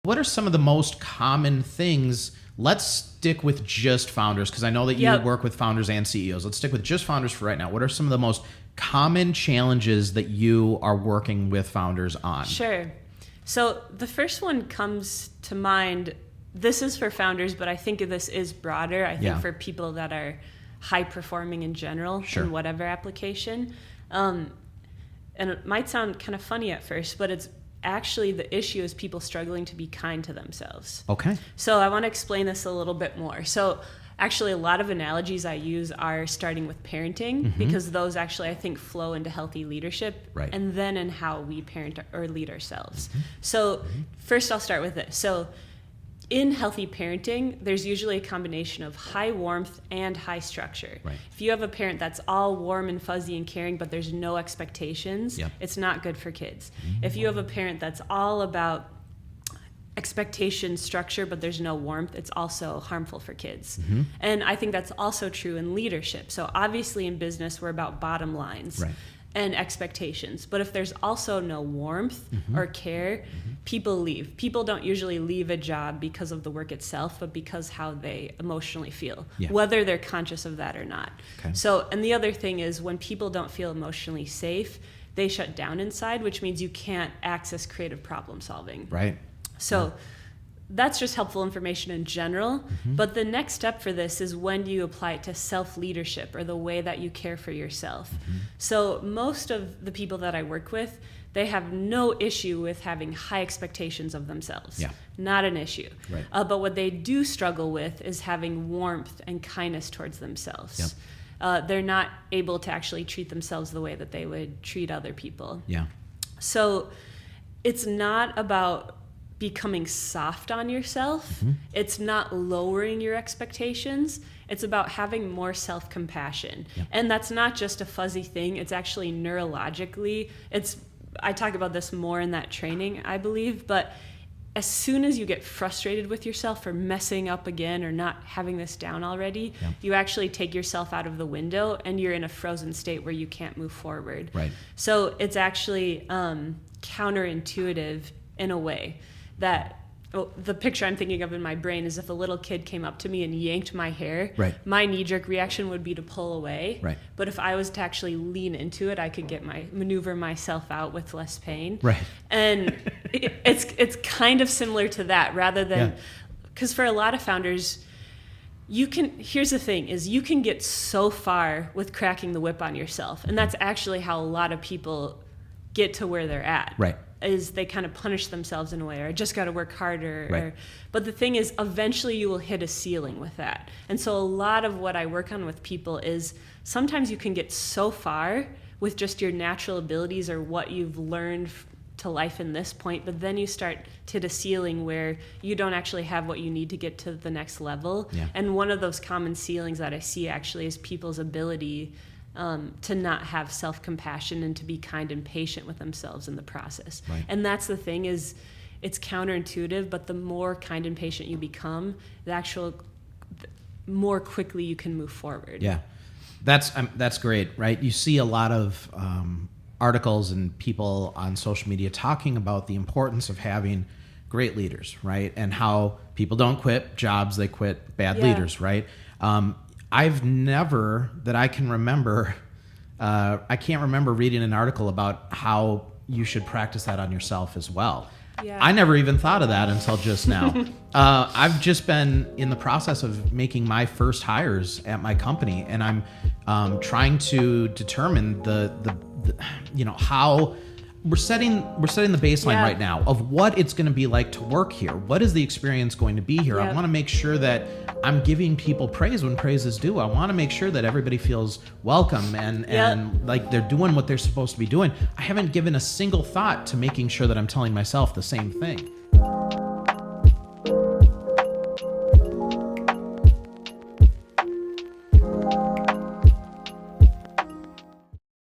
What are some of the most common things? Let's stick with just founders, because I know that you work with founders and CEOs. Let's stick with just founders for right now. What are some of the most common challenges that you are working with founders on? Sure. So the first one comes to mind. This is for founders, but I think this is broader. I think for people that are high performing in general in whatever application. And it might sound kind of funny at first, but it's actually the issue is people struggling to be kind to themselves. Okay. So I want to explain this a little bit more. So actually a lot of analogies I use are starting with parenting, because those actually I think flow into healthy leadership, and then in how we parent or lead ourselves. So first I'll start with this. So in healthy parenting, there's usually a combination of high warmth and high structure. If you have a parent that's all warm and fuzzy and caring, but there's no expectations, it's not good for kids. If you have a parent that's all about expectation structure, but there's no warmth, it's also harmful for kids. And I think that's also true in leadership. So obviously in business, we're about bottom lines. And expectations. But if there's also no warmth or care, people leave. People don't usually leave a job because of the work itself, but because how they emotionally feel, whether they're conscious of that or not. So, and the other thing is when people don't feel emotionally safe, they shut down inside, which means you can't access creative problem solving. So that's just helpful information in general. But the next step for this is when do you apply it to self-leadership or the way that you care for yourself. So most of the people that I work with, they have no issue with having high expectations of themselves. Not an issue. But what they do struggle with is having warmth and kindness towards themselves. They're not able to actually treat themselves the way that they would treat other people. So it's not about becoming soft on yourself. It's not lowering your expectations. It's about having more self-compassion. And that's not just a fuzzy thing. It's actually neurologically. I talk about this more in that training, I believe. But as soon as you get frustrated with yourself for messing up again or not having this down already, you actually take yourself out of the window and you're in a frozen state where you can't move forward. So it's actually counterintuitive in a way. That the picture I'm thinking of in my brain is if a little kid came up to me and yanked my hair, my knee-jerk reaction would be to pull away. But if I was to actually lean into it, I could maneuver myself out with less pain. And it's kind of similar to that, rather than because for a lot of founders, here's the thing, is you can get so far with cracking the whip on yourself, and that's actually how a lot of people get to where they're at. Is they kind of punish themselves in a way, or I just got to work harder. But the thing is, eventually you will hit a ceiling with that. And so a lot of what I work on with people is sometimes you can get so far with just your natural abilities or what you've learned to life in this point, but then you start to hit a ceiling where you don't actually have what you need to get to the next level. And one of those common ceilings that I see actually is people's ability to not have self-compassion and to be kind and patient with themselves in the process. And that's the thing, is it's counterintuitive, but the more kind and patient you become, the more quickly you can move forward. That's great, right? You see a lot of articles and people on social media talking about the importance of having great leaders, right? And how people don't quit jobs, they quit bad leaders, right? I've never, that I can remember, I can't remember reading an article about how you should practice that on yourself as well. I never even thought of that until just now. I've just been in the process of making my first hires at my company, and I'm trying to determine the how we're setting the baseline right now of what it's going to be like to work here. What is the experience going to be here? I want to make sure that I'm giving people praise when praise is due. I want to make sure that everybody feels welcome and like they're doing what they're supposed to be doing. I haven't given a single thought to making sure that I'm telling myself the same thing.